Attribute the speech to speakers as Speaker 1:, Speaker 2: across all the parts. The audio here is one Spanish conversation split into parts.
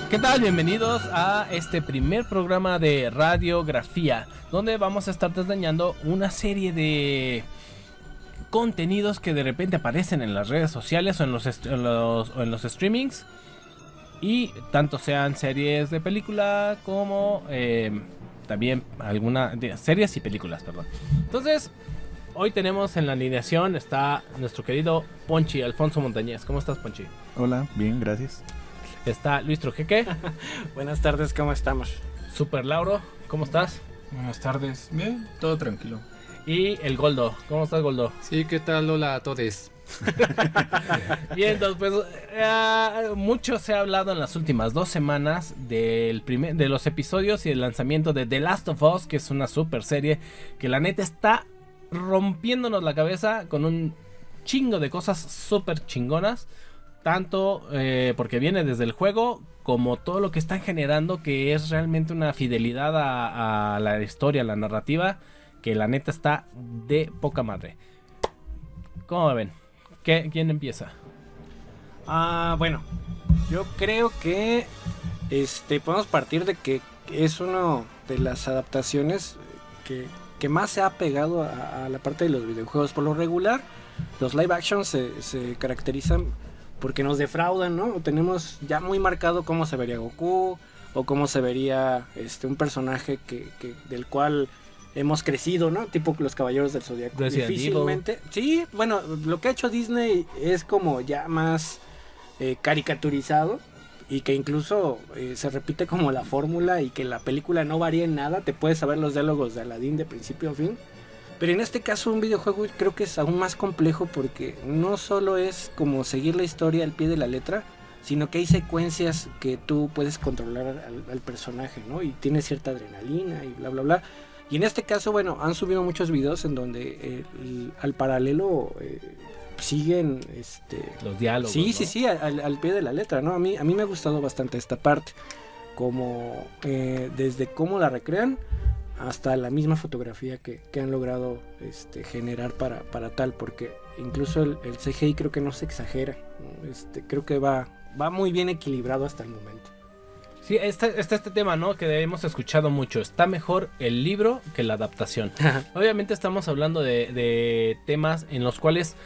Speaker 1: ¿Qué tal? Bienvenidos a este primer programa de Radiografía, donde vamos a estar desdeñando una serie de contenidos que de repente aparecen en las redes sociales o en los streamings, y tanto sean series de película como también series y películas, perdón. Entonces, hoy tenemos en la alineación está nuestro querido Ponchi, Alfonso Montañez. ¿Cómo estás, Ponchi?
Speaker 2: Hola, bien, gracias.
Speaker 1: Está Luis Trujeque.
Speaker 3: Buenas tardes, ¿cómo estamos?
Speaker 1: Super Lauro, ¿cómo estás?
Speaker 4: Buenas tardes, bien, todo tranquilo.
Speaker 1: Y el Goldo, ¿cómo estás, Goldo?
Speaker 5: Sí, ¿qué tal? Hola a todos.
Speaker 1: Bien, entonces pues mucho se ha hablado en las últimas 2 semanas de los episodios y el lanzamiento de The Last of Us, que es una super serie que la neta está rompiéndonos la cabeza con un chingo de cosas súper chingonas. Tanto porque viene desde el juego como todo lo que están generando, que es realmente una fidelidad a la historia, a la narrativa, que la neta está de poca madre. ¿Cómo ven? ¿Quién empieza?
Speaker 3: Bueno, yo creo que podemos partir de que es una de las adaptaciones que más se ha pegado a la parte de los videojuegos. Por lo regular, los live action se caracterizan porque nos defraudan, ¿no? Tenemos ya muy marcado cómo se vería Goku o cómo se vería un personaje del cual hemos crecido, ¿no? Tipo los Caballeros del Zodiaco. Difícilmente. Sí, bueno, lo que ha hecho Disney es como ya más caricaturizado y que incluso se repite como la fórmula y que la película no varía en nada. Te puedes saber los diálogos de Aladdin de principio a fin. Pero en este caso un videojuego creo que es aún más complejo porque no solo es como seguir la historia al pie de la letra, sino que hay secuencias que tú puedes controlar al personaje, ¿no? Y tiene cierta adrenalina y bla, bla, bla. Y en este caso, bueno, han subido muchos videos en donde al paralelo siguen
Speaker 1: los diálogos.
Speaker 3: Sí,
Speaker 1: ¿no?
Speaker 3: sí, al pie de la letra, ¿no? A mí me ha gustado bastante esta parte, como desde cómo la recrean hasta la misma fotografía que han logrado generar para tal, porque incluso el CGI creo que no se exagera, ¿no? Creo que va muy bien equilibrado hasta el momento.
Speaker 1: Sí, está este tema, ¿no? Que hemos escuchado mucho. Está mejor el libro que la adaptación. Obviamente estamos hablando de temas en los cuales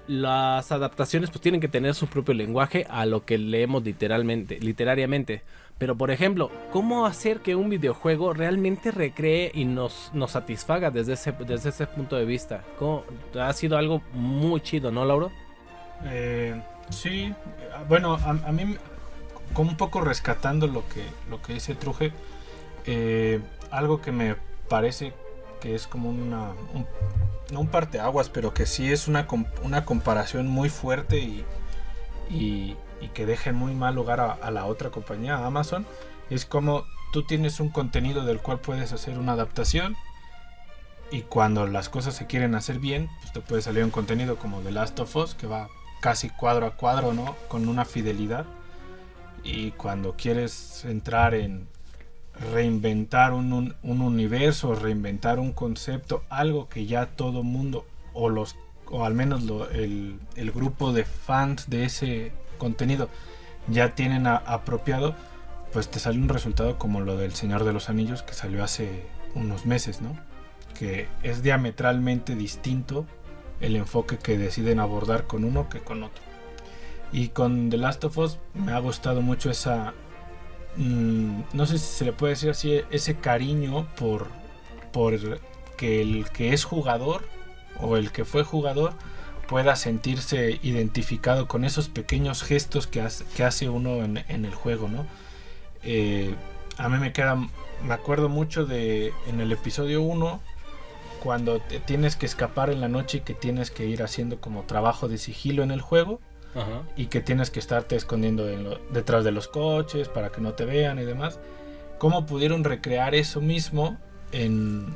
Speaker 1: las adaptaciones pues tienen que tener su propio lenguaje a lo que leemos literariamente. Pero por ejemplo, ¿cómo hacer que un videojuego realmente recree y nos satisfaga desde ese punto de vista? Ha sido algo muy chido, ¿no, Lauro?
Speaker 4: Sí, bueno, a mí, como un poco rescatando lo que dice Truje, algo que me parece que es como no un parteaguas, pero que sí es una comparación muy fuerte y que deja en muy mal lugar a la otra compañía, a Amazon, es como tú tienes un contenido del cual puedes hacer una adaptación, y cuando las cosas se quieren hacer bien, pues te puede salir un contenido como The Last of Us, que va casi cuadro a cuadro, ¿no? Con una fidelidad. Y cuando quieres entrar en reinventar un universo, reinventar un concepto, algo que ya todo mundo o al menos el grupo de fans de ese contenido ya tienen apropiado, pues te sale un resultado como lo del Señor de los Anillos, que salió hace unos meses, ¿no? Que es diametralmente distinto el enfoque que deciden abordar con uno que con otro. Y con The Last of Us me ha gustado mucho esa no sé si se le puede decir así, ese cariño por que el que es jugador o el que fue jugador pueda sentirse identificado con esos pequeños gestos que hace uno en el juego, ¿no? A mí me acuerdo mucho en el episodio 1, cuando tienes que escapar en la noche y que tienes que ir haciendo como trabajo de sigilo en el juego.
Speaker 1: Ajá.
Speaker 4: Y que tienes que estarte escondiendo detrás de los coches para que no te vean y demás. ¿Cómo pudieron recrear eso mismo en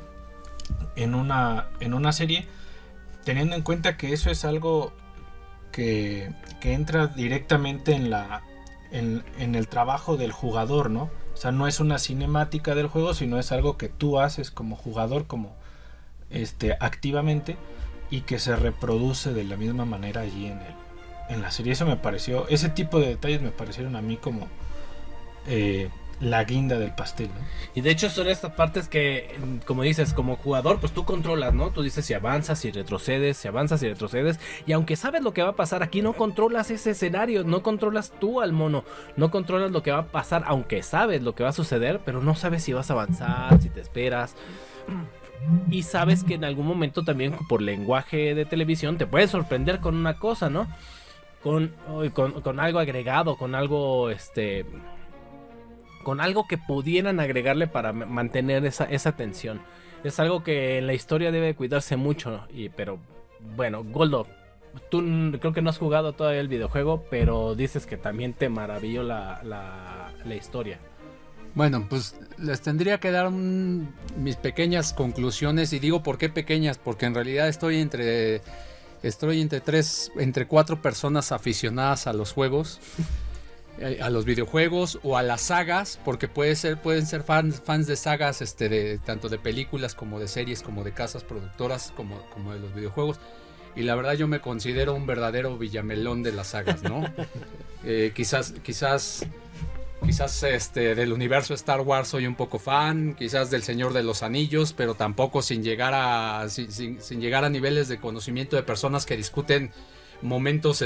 Speaker 4: una serie, teniendo en cuenta que eso es algo que entra directamente en el trabajo del jugador, ¿no? O sea, no es una cinemática del juego, sino es algo que tú haces como jugador, como activamente, y que se reproduce de la misma manera allí en la serie. Eso me pareció, ese tipo de detalles me parecieron a mí como la guinda del pastel, ¿no?
Speaker 1: Y de hecho son estas partes que, como dices, como jugador, pues tú controlas, ¿no? Tú dices si avanzas, si retrocedes, si avanzas y retrocedes. Y aunque sabes lo que va a pasar, aquí no controlas ese escenario, no controlas tú al mono, no controlas lo que va a pasar, aunque sabes lo que va a suceder, pero no sabes si vas a avanzar, si te esperas. Y sabes que en algún momento también por lenguaje de televisión te puedes sorprender con una cosa, ¿no? Con algo agregado, con algo con algo que pudieran agregarle para mantener esa tensión. Es algo que en la historia debe cuidarse mucho, ¿no? Pero bueno, Goldo, tú creo que no has jugado todavía el videojuego, pero dices que también te maravilló la historia.
Speaker 5: Bueno, pues les tendría que dar mis pequeñas conclusiones, y digo por qué pequeñas, porque en realidad estoy entre 4 personas aficionadas a los juegos, a los videojuegos o a las sagas, porque pueden ser fans de sagas, tanto de películas como de series, como de casas productoras, como de los videojuegos. Y la verdad yo me considero un verdadero villamelón de las sagas, ¿no? Quizás del universo Star Wars soy un poco fan, quizás del Señor de los Anillos, pero tampoco sin llegar a niveles de conocimiento de personas que discuten momentos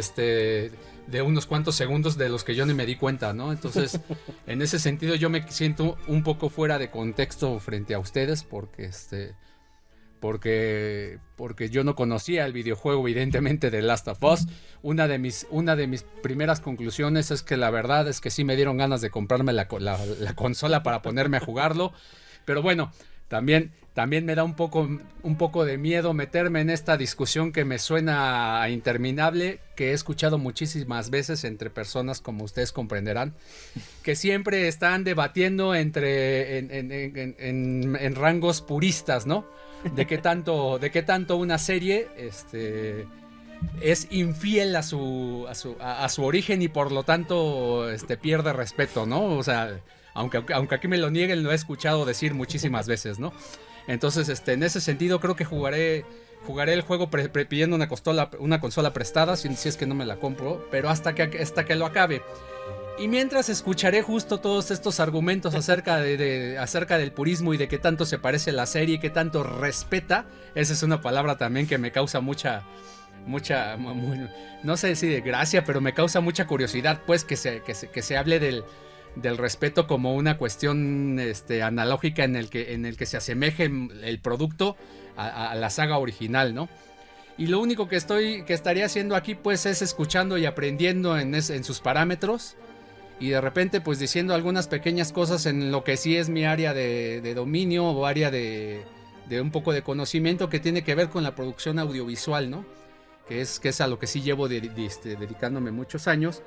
Speaker 5: de unos cuantos segundos de los que yo ni me di cuenta, ¿no? Entonces, en ese sentido yo me siento un poco fuera de contexto frente a ustedes, porque yo no conocía el videojuego, evidentemente, de Last of Us. Una de mis primeras conclusiones es que la verdad es que sí me dieron ganas de comprarme la consola para ponerme a jugarlo, pero bueno, también me da un poco de miedo meterme en esta discusión que me suena interminable, que he escuchado muchísimas veces entre personas, como ustedes comprenderán, que siempre están debatiendo en rangos puristas, ¿no? De qué tanto una serie es infiel a su origen y por lo tanto pierde respeto, ¿no? O sea, aunque aquí me lo nieguen, lo he escuchado decir muchísimas veces, ¿no? Entonces, en ese sentido creo que jugaré el juego pidiendo una consola prestada, si es que no me la compro, pero hasta que lo acabe. Y mientras escucharé justo todos estos argumentos acerca del purismo y de qué tanto se parece la serie y qué tanto respeta. Esa es una palabra también que me causa mucha, no sé si de gracia, pero me causa mucha curiosidad, pues, que se hable del respeto como una cuestión analógica en el que se asemeje el producto a la saga original, ¿no? Y lo único que estaría haciendo aquí, pues, es escuchando y aprendiendo en sus parámetros, y de repente, pues, diciendo algunas pequeñas cosas en lo que sí es mi área de dominio o área de un poco de conocimiento, que tiene que ver con la producción audiovisual, ¿no? Que es a lo que sí llevo dedicándome muchos años.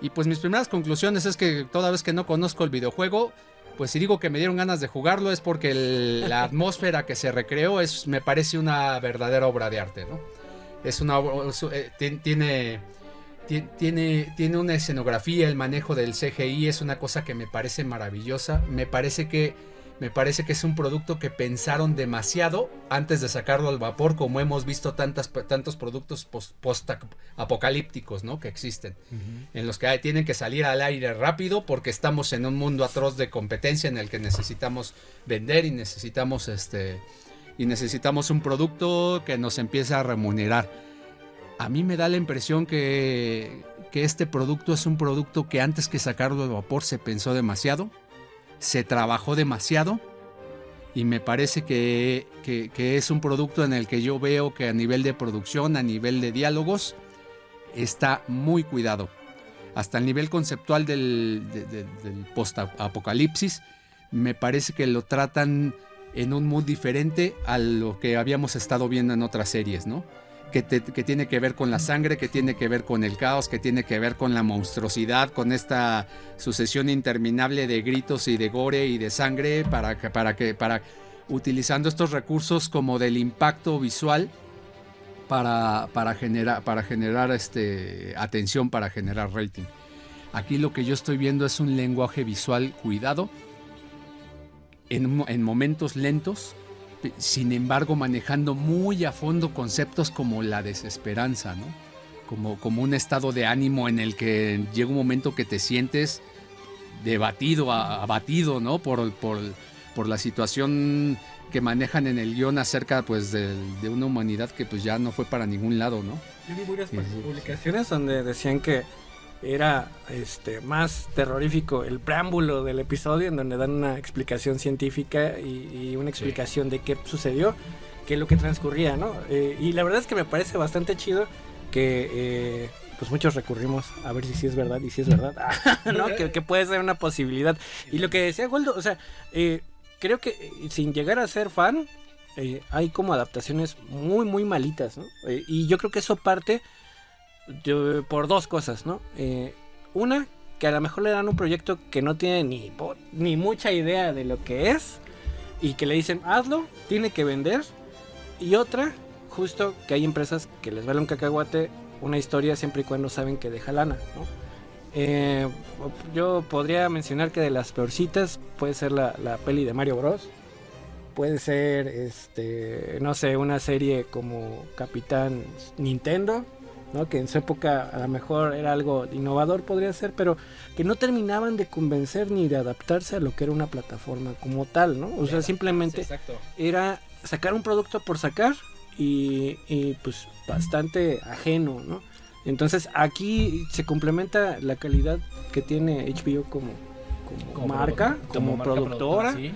Speaker 5: Y pues mis primeras conclusiones es que toda vez que no conozco el videojuego, pues si digo que me dieron ganas de jugarlo es porque la atmósfera que se recreó me parece una verdadera obra de arte, ¿no? Tiene una escenografía, el manejo del CGI es una cosa que me parece maravillosa. Me parece que es un producto que pensaron demasiado antes de sacarlo al vapor, como hemos visto tantos productos post-apocalípticos, ¿no? Que existen, en los que tienen que salir al aire rápido porque estamos en un mundo atroz de competencia en el que necesitamos vender y necesitamos un producto que nos empiece a remunerar. A mí me da la impresión que este producto es un producto que antes que sacarlo al vapor se pensó demasiado, se trabajó demasiado, y me parece que es un producto en el que yo veo que a nivel de producción, a nivel de diálogos, está muy cuidado. Hasta el nivel conceptual del post-apocalipsis, me parece que lo tratan en un mood diferente a lo que habíamos estado viendo en otras series, ¿no? Que tiene que ver con la sangre, que tiene que ver con el caos, que tiene que ver con la monstruosidad, con esta sucesión interminable de gritos y de gore y de sangre para utilizando estos recursos como del impacto visual para generar atención, para generar rating. Aquí lo que yo estoy viendo es un lenguaje visual cuidado, en momentos lentos, sin embargo manejando muy a fondo conceptos como la desesperanza, ¿no? Como un estado de ánimo en el que llega un momento que te sientes abatido, ¿no? Por la situación que manejan en el guión acerca pues de una humanidad que pues ya no fue para ningún lado, ¿no?
Speaker 3: Yo vi varias publicaciones donde decían que era más terrorífico el preámbulo del episodio, en donde dan una explicación científica y una explicación de qué sucedió, que lo que transcurría, ¿no? Y la verdad es que me parece bastante chido que pues muchos recurrimos a ver si sí es verdad y si es verdad, ¿no? que puede ser una posibilidad. Y lo que decía Goldo, o sea, creo que sin llegar a ser fan, hay como adaptaciones muy, muy malitas, ¿no? Y yo creo que eso parte por dos cosas, ¿no? Una, que a lo mejor le dan un proyecto que no tiene ni mucha idea de lo que es, y que le dicen, hazlo, tiene que vender. Y otra, justo que hay empresas que les vale un cacahuate una historia siempre y cuando saben que deja lana, ¿no? Yo podría mencionar que de las peorcitas puede ser la peli de Mario Bros. Puede ser, no sé, una serie como Capitán Nintendo, ¿no? Que en su época a lo mejor era algo innovador, podría ser, pero que no terminaban de convencer ni de adaptarse a lo que era una plataforma como tal, ¿no? O sea, simplemente era sacar un producto por sacar y pues bastante ajeno, ¿no? Entonces aquí se complementa la calidad que tiene HBO como marca, como productora, ¿sí?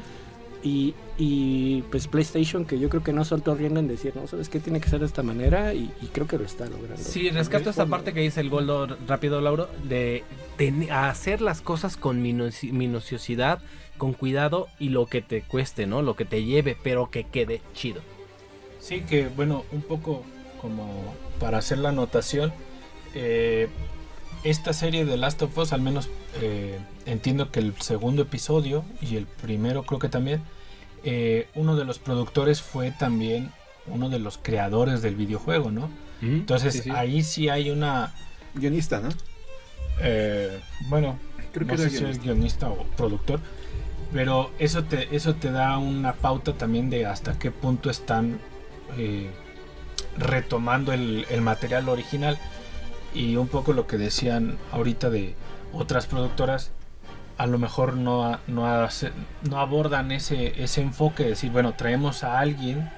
Speaker 3: Y pues PlayStation, que yo creo que no soltó rienda en decir, no, ¿sabes qué? Tiene que ser de esta manera, y creo que lo está logrando.
Speaker 1: Sí, rescato esta parte que dice el Goldo rápido, Lauro, de hacer las cosas con minuciosidad, con cuidado, y lo que te cueste, ¿no? Lo que te lleve, pero que quede chido.
Speaker 4: Sí, que bueno, un poco como para hacer la anotación, esta serie de Last of Us, al menos entiendo que el segundo episodio y el primero creo que también, uno de los productores fue también uno de los creadores del videojuego, ¿no? Entonces sí. Ahí sí hay una...
Speaker 2: Guionista, ¿no?
Speaker 4: Bueno,
Speaker 2: creo
Speaker 4: no
Speaker 2: que
Speaker 4: sé si es guionista o productor, pero eso te da una pauta también de hasta qué punto están retomando el material original. Y un poco lo que decían ahorita de otras productoras, a lo mejor no abordan ese enfoque de decir, bueno, traemos a alguien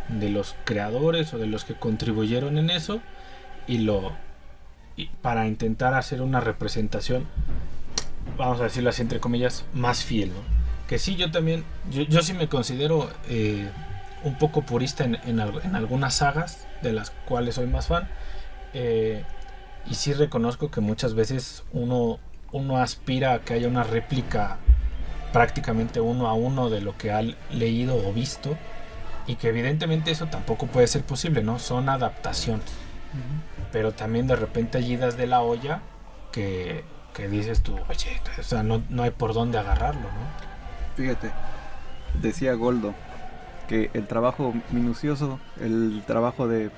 Speaker 4: de los creadores o de los que contribuyeron en eso y para intentar hacer una representación, vamos a decirlo así entre comillas, más fiel, ¿no? Que sí, yo también, yo sí me considero un poco purista en algunas sagas de las cuales soy más fan, y sí reconozco que muchas veces uno aspira a que haya una réplica prácticamente uno a uno de lo que ha leído o visto, y que evidentemente eso tampoco puede ser posible, ¿no? Son adaptaciones. Pero también de repente hay idas de la olla que dices tú, oye, o sea, no hay por dónde agarrarlo, ¿no?
Speaker 2: Fíjate, decía Goldo que el trabajo minucioso, el trabajo de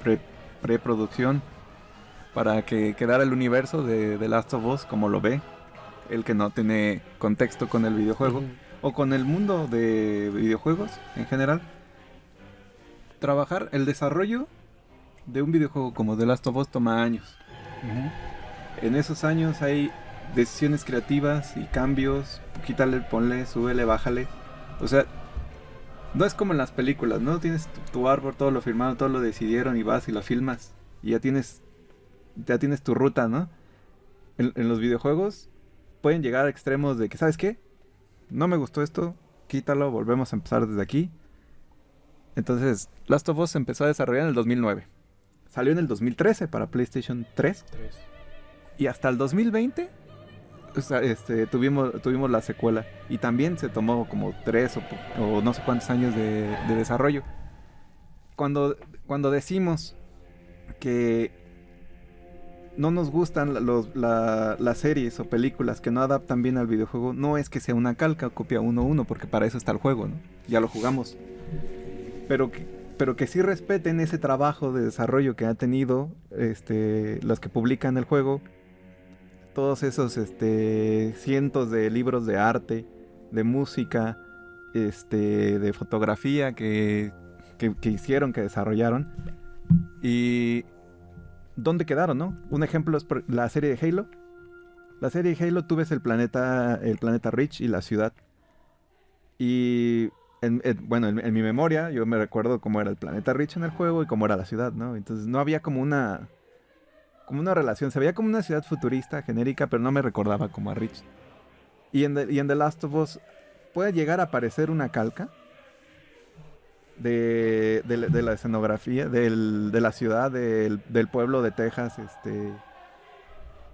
Speaker 2: preproducción para que quedara el universo de The Last of Us como lo ve, el que no tiene contexto con el videojuego o con el mundo de videojuegos en general. Trabajar el desarrollo de un videojuego como The Last of Us toma años. En esos años hay decisiones creativas y cambios, quítale, ponle, súbele, bájale. O sea, no es como en las películas, ¿no? Tienes tu árbol, todo lo firmaron, todo lo decidieron y vas y lo filmas y ya tienes tu ruta, ¿no? En los videojuegos pueden llegar a extremos de que, ¿sabes qué? No me gustó esto, quítalo, volvemos a empezar desde aquí. Entonces, Last of Us se empezó a desarrollar en el 2009. Salió en el 2013 para PlayStation 3. Y hasta el 2020 o sea, tuvimos la secuela. Y también se tomó como 3 o no sé cuántos años de desarrollo. Cuando decimos que no nos gustan las series o películas que no adaptan bien al videojuego, no es que sea una calca o copia 1-1, porque para eso está el juego, ¿no? Ya lo jugamos. Pero que sí respeten ese trabajo de desarrollo que ha tenido los que publican el juego, todos esos cientos de libros de arte, de música, de fotografía que hicieron, que desarrollaron. Y ¿dónde quedaron, no? Un ejemplo es la serie de Halo. La serie Halo tú ves el planeta Reach y la ciudad. Y bueno, en mi memoria yo me recuerdo cómo era el planeta Reach en el juego y cómo era la ciudad, ¿no? Entonces no había como una relación. Se veía como una ciudad futurista, genérica, pero no me recordaba como a Reach. Y en The Last of Us puede llegar a aparecer una calca de la escenografía, de la ciudad, del pueblo de Texas,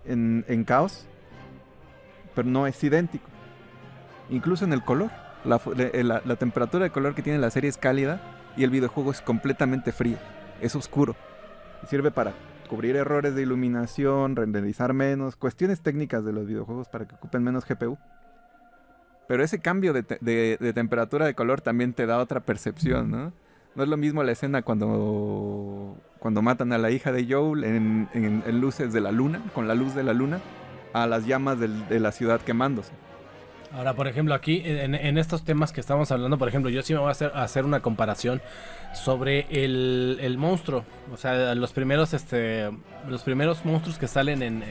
Speaker 2: en Caos, pero no es idéntico. Incluso en el color, la temperatura de color que tiene la serie es cálida y el videojuego es completamente frío, es oscuro y sirve para cubrir errores de iluminación, renderizar menos, cuestiones técnicas de los videojuegos para que ocupen menos GPU. Pero ese cambio de temperatura de color también te da otra percepción, ¿no? No es lo mismo la escena cuando matan a la hija de Joel en luces de la luna, con la luz de la luna, a las llamas de la ciudad quemándose.
Speaker 1: Ahora, por ejemplo, aquí en estos temas que estamos hablando, por ejemplo, yo sí me voy a hacer una comparación sobre el monstruo. O sea, los primeros monstruos que salen en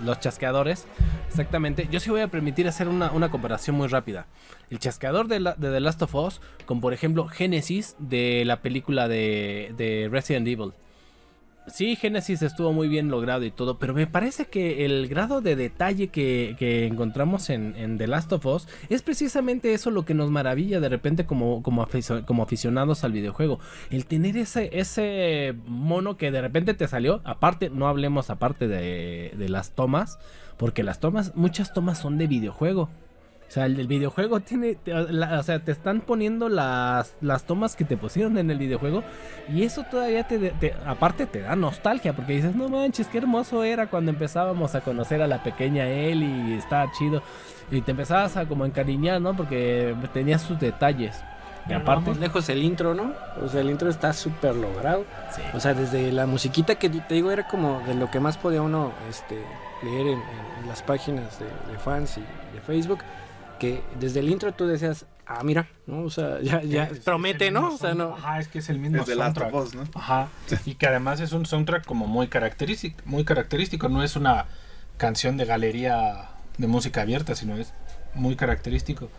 Speaker 1: los chasqueadores. Exactamente. Yo sí voy a permitir hacer una comparación muy rápida. El chasqueador de The Last of Us con, por ejemplo, Genesis de la película de Resident Evil. Sí, Genesis estuvo muy bien logrado y todo, pero me parece que el grado de detalle que encontramos en The Last of Us es precisamente eso lo que nos maravilla de repente como aficionados al videojuego. El tener ese mono que de repente te salió, aparte, no hablemos aparte de las tomas, porque muchas tomas son de videojuego. O sea, el videojuego tiene... o sea, te están poniendo las tomas que te pusieron en el videojuego. Y eso todavía aparte te da nostalgia. Porque dices, no manches, qué hermoso era cuando empezábamos a conocer a la pequeña Ellie. Y estaba chido. Y te empezabas a como encariñar, ¿no? Porque tenía sus detalles. Y aparte...
Speaker 3: Vamos lejos el intro, ¿no? O sea, el intro está súper logrado.
Speaker 1: Sí.
Speaker 3: O sea, desde la musiquita que te digo era como de lo que más podía uno leer en las páginas de fans y de Facebook. Que desde el intro tú decías, mira, ¿no? O sea, ya promete, ¿no? O sea, no.
Speaker 4: Ajá, es que es el mismo
Speaker 2: soundtrack. Last of Us, ¿no?
Speaker 4: Ajá. Y que además es un soundtrack como muy característico, no es una canción de galería de música abierta, sino es muy característico.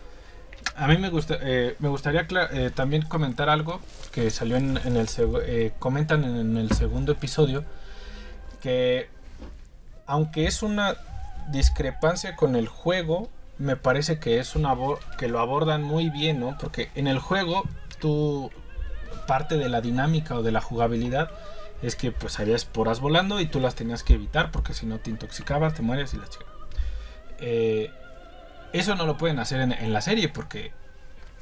Speaker 4: A mí me gustaría también comentar algo que salió comentan en el segundo episodio, que aunque es una discrepancia con el juego, me parece que que lo abordan muy bien, ¿no? Porque en el juego parte de la dinámica o de la jugabilidad es que pues había esporas volando y tú las tenías que evitar porque si no te intoxicabas, te mueres y la chica. Eso no lo pueden hacer en la serie porque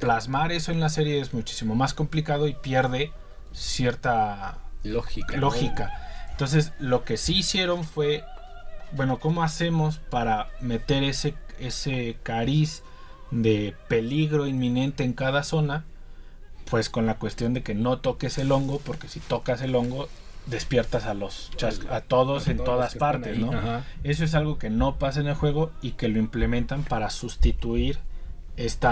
Speaker 4: plasmar eso en la serie es muchísimo más complicado y pierde cierta lógica. ¿No? Entonces lo que sí hicieron fue, bueno, ¿cómo hacemos para meter ese cariz de peligro inminente en cada zona? Pues con la cuestión de que no toques el hongo, porque si tocas el hongo despiertas a todos en todas partes, ¿no? Ajá. Eso es algo que no pasa en el juego y que lo implementan para sustituir este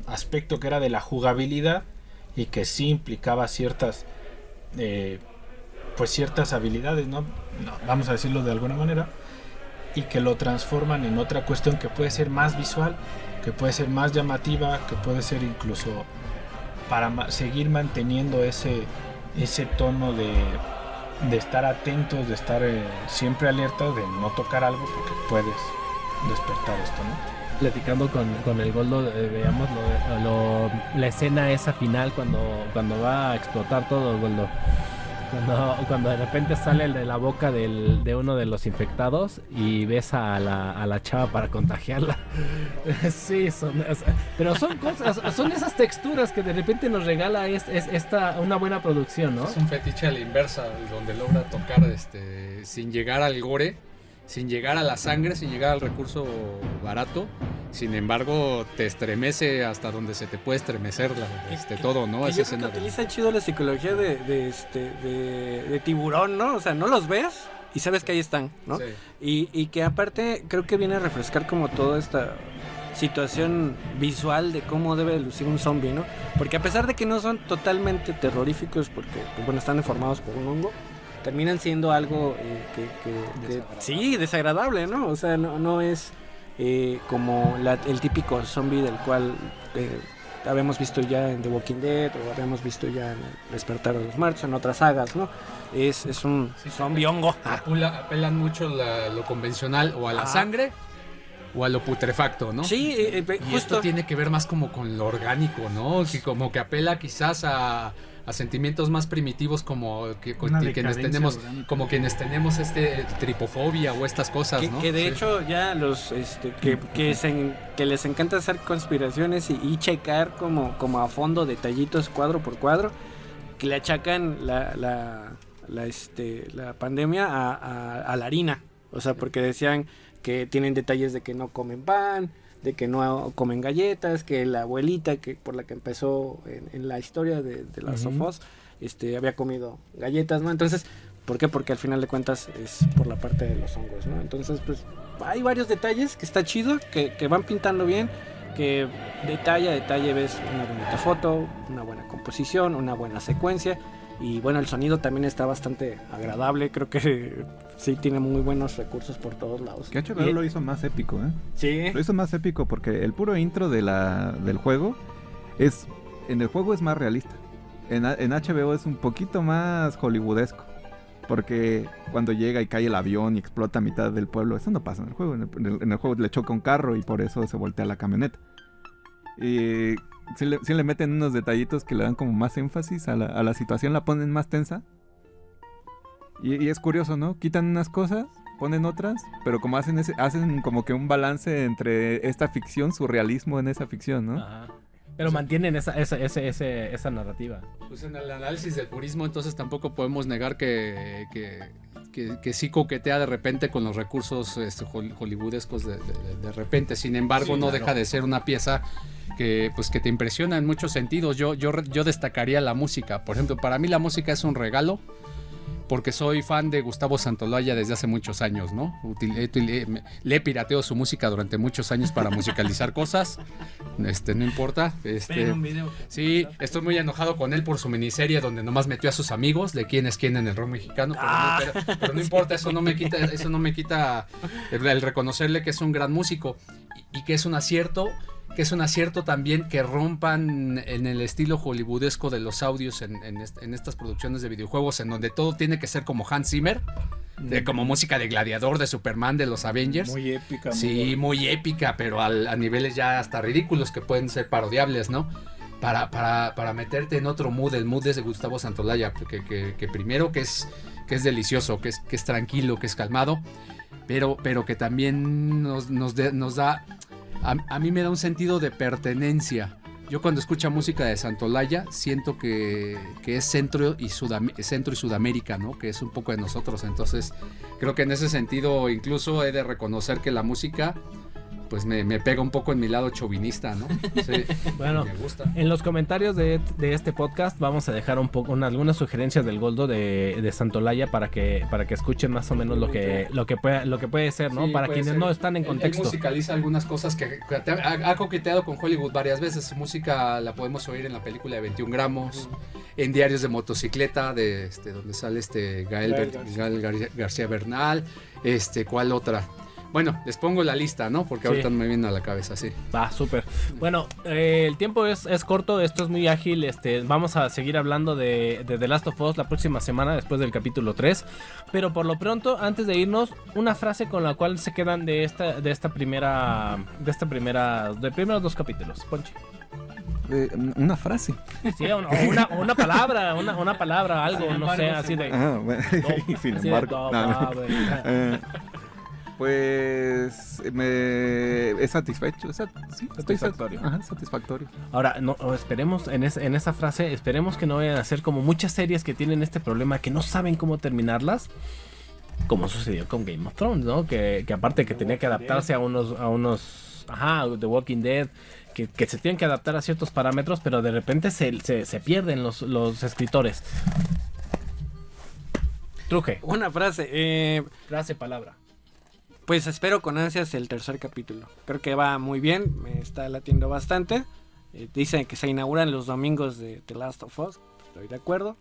Speaker 4: aspecto que era de la jugabilidad y que sí implicaba ciertas habilidades, ¿no? Vamos a decirlo de alguna manera, y que lo transforman en otra cuestión que puede ser más visual, que puede ser más llamativa, que puede ser incluso para seguir manteniendo ese tono de estar atentos, de estar siempre alerta, de no tocar algo porque puedes despertar esto, ¿no?
Speaker 1: Platicando con el Goldo, veamos la escena esa final cuando va a explotar todo, Goldo. Cuando de repente sale de la boca de uno de los infectados y ves a la chava para contagiarla. Sí, pero son cosas, son esas texturas que de repente nos regala una buena producción, ¿no?
Speaker 5: Es un fetiche a la inversa, donde logra tocar sin llegar al gore, sin llegar a la sangre, sin llegar al recurso barato. Sin embargo, te estremece hasta donde se te puede estremecer todo, ¿no?
Speaker 3: Esa escena utiliza chido la psicología de tiburón, ¿no? O sea, no los ves y sabes que ahí están, ¿no? Sí. Y que aparte creo que viene a refrescar como toda esta situación visual de cómo debe lucir un zombie, ¿no? Porque a pesar de que no son totalmente terroríficos porque, pues, bueno, están deformados por un hongo, terminan siendo algo sí, desagradable, ¿no? O sea, no es como el típico zombie del cual habíamos visto ya en The Walking Dead o habíamos visto ya en El Despertar de los Muertos, en otras sagas, ¿no? Es un zombie hongo.
Speaker 5: Apelan mucho lo convencional o a la sangre o a lo putrefacto, ¿no?
Speaker 3: Sí,
Speaker 5: y
Speaker 3: justo.
Speaker 5: esto tiene que ver más como con lo orgánico, ¿no? Que como que apela quizás a sentimientos más primitivos como quienes tenemos tripofobia o estas cosas, ¿no?
Speaker 3: Que de hecho ya los que les encanta hacer conspiraciones y checar como a fondo detallitos cuadro por cuadro, que le achacan la pandemia a la harina, o sea, porque decían que tienen detalles de que no comen pan, de que no comen galletas, que la abuelita que por la que empezó en la historia de las Sofos, había comido galletas, ¿no? Entonces, ¿por qué? Porque al final de cuentas es por la parte de los hongos, ¿no? Entonces, pues hay varios detalles que está chido, que van pintando bien, que detalle a detalle ves una bonita foto, una buena composición, una buena secuencia. Y bueno, el sonido también está bastante agradable. Creo que sí tiene muy buenos recursos por todos lados.
Speaker 2: Que HBO lo hizo más épico, ¿eh?
Speaker 3: Sí.
Speaker 2: Lo hizo más épico porque el puro intro del juego en el juego es más realista. En HBO es un poquito más hollywoodesco. Porque cuando llega y cae el avión y explota a mitad del pueblo, eso no pasa en el juego. En el juego le choca un carro y por eso se voltea la camioneta. Y sí le meten unos detallitos que le dan como más énfasis a la situación, la ponen más tensa. Y es curioso, ¿no? Quitan unas cosas, ponen otras, pero como hacen como que un balance entre esta ficción, surrealismo en esa ficción, ¿no?
Speaker 1: Ajá. Pero mantienen esa narrativa.
Speaker 5: Pues en el análisis del purismo, entonces tampoco podemos negar que sí coquetea de repente con los recursos hollywoodescos de repente. Sin embargo, sí, no deja de ser una pieza que te impresiona en muchos sentidos. Yo destacaría la música. Por ejemplo, para mí la música es un regalo. Porque soy fan de Gustavo Santaolalla desde hace muchos años, ¿no? Le he pirateado su música durante muchos años para musicalizar cosas. No importa.
Speaker 3: Un video.
Speaker 5: Sí, estoy muy enojado con él por su miniserie donde nomás metió a sus amigos de quién es quién en el rock mexicano. Pero no importa, eso no me quita el reconocerle que es un gran músico y que es un acierto. Que es un acierto también que rompan en el estilo hollywoodesco de los audios en estas producciones de videojuegos, en donde todo tiene que ser como Hans Zimmer, como música de Gladiador, de Superman, de los Avengers.
Speaker 4: Muy épica.
Speaker 5: Sí, muy épica, pero a niveles ya hasta ridículos que pueden ser parodiables, ¿no? Para meterte en otro mood, el mood de Gustavo Santaolalla, que primero que es delicioso, que es tranquilo, que es calmado, pero que también nos da... A mí me da un sentido de pertenencia. Yo cuando escucho música de Santaolalla siento que es Centro y Sudamérica, ¿no? Que es un poco de nosotros. Entonces creo que en ese sentido incluso he de reconocer que la música pues me pega un poco en mi lado chauvinista, ¿no? Sí,
Speaker 1: bueno,
Speaker 5: me gusta.
Speaker 1: En los comentarios de este podcast vamos a dejar algunas sugerencias del Goldo de Santaolalla para que escuchen más o menos lo que puede ser, ¿no? Sí, para quienes ser. No están en contexto.
Speaker 5: Él musicaliza algunas cosas que ha coqueteado con Hollywood varias veces. Su música la podemos oír en la película de 21 gramos, en Diarios de Motocicleta, donde sale Gael García Bernal, ¿cuál otra? Bueno, les pongo la lista, ¿no? Porque ahorita no me viene a la cabeza, sí.
Speaker 1: Va, súper. Bueno, el tiempo es corto, esto es muy ágil. Vamos a seguir hablando de The Last of Us la próxima semana, después del capítulo 3. Pero por lo pronto, antes de irnos, una frase con la cual se quedan de primeros dos capítulos. Ponche.
Speaker 2: Una frase.
Speaker 1: Sí, una palabra, una palabra, algo, no sé, así de...
Speaker 2: bueno, sin embargo. Pues es satisfecho,
Speaker 1: satisfactorio.
Speaker 2: Ajá, satisfactorio.
Speaker 1: Ahora, esperemos en esa frase, esperemos que no vayan a ser como muchas series que tienen este problema, que no saben cómo terminarlas, como sucedió con Game of Thrones, ¿no? Que aparte que tenía que adaptarse a unos The Walking Dead, que se tienen que adaptar a ciertos parámetros, pero de repente se pierden los escritores. Truje.
Speaker 3: Una frase.
Speaker 1: Palabra.
Speaker 3: Pues espero con ansias el tercer capítulo. Creo que va muy bien, me está latiendo bastante. Dicen que se inauguran los domingos de The Last of Us, estoy de acuerdo.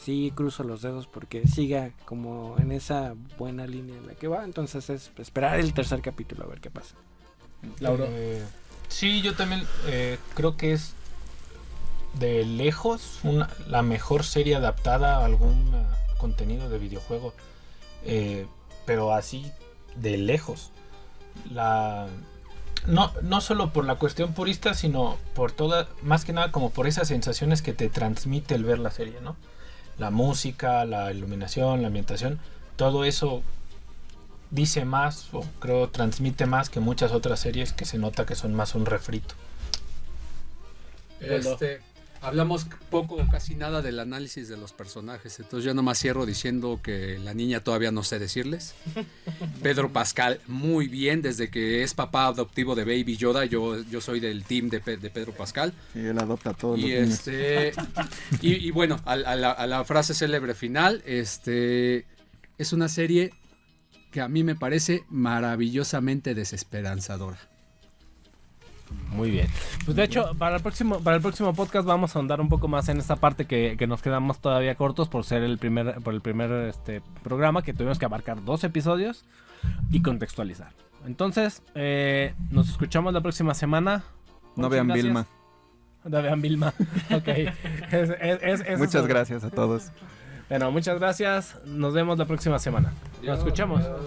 Speaker 3: Sí cruzo los dedos porque siga como en esa buena línea en la que va. Entonces es esperar el tercer capítulo a ver qué pasa.
Speaker 1: Lauro.
Speaker 4: Sí, yo también creo que es de lejos la mejor serie adaptada a algún contenido de videojuego, pero así de lejos. No solo por la cuestión purista, sino por más que nada como por esas sensaciones que te transmite el ver la serie, ¿no? La música, la iluminación, la ambientación, todo eso dice más, o creo transmite más que muchas otras series que se nota que son más un refrito.
Speaker 5: Hablamos poco o casi nada del análisis de los personajes, entonces yo nomás cierro diciendo que la niña todavía no sé decirles. Pedro Pascal muy bien, desde que es papá adoptivo de Baby Yoda, yo soy del team de Pedro Pascal.
Speaker 2: Y él adopta a todos los
Speaker 5: Y
Speaker 2: niños.
Speaker 5: y bueno, a la frase célebre final, es una serie que a mí me parece maravillosamente desesperanzadora.
Speaker 1: Muy bien. Pues de hecho, para el próximo podcast vamos a ahondar un poco más en esta parte que nos quedamos todavía cortos por ser el primer programa, que tuvimos que abarcar 2 episodios y contextualizar. Entonces, nos escuchamos la próxima semana.
Speaker 2: No vean
Speaker 1: gracias.
Speaker 2: Vilma.
Speaker 1: No vean Vilma. Ok.
Speaker 2: Muchas gracias a todos.
Speaker 1: Bueno, muchas gracias. Nos vemos la próxima semana. Nos escuchamos.
Speaker 5: Adiós.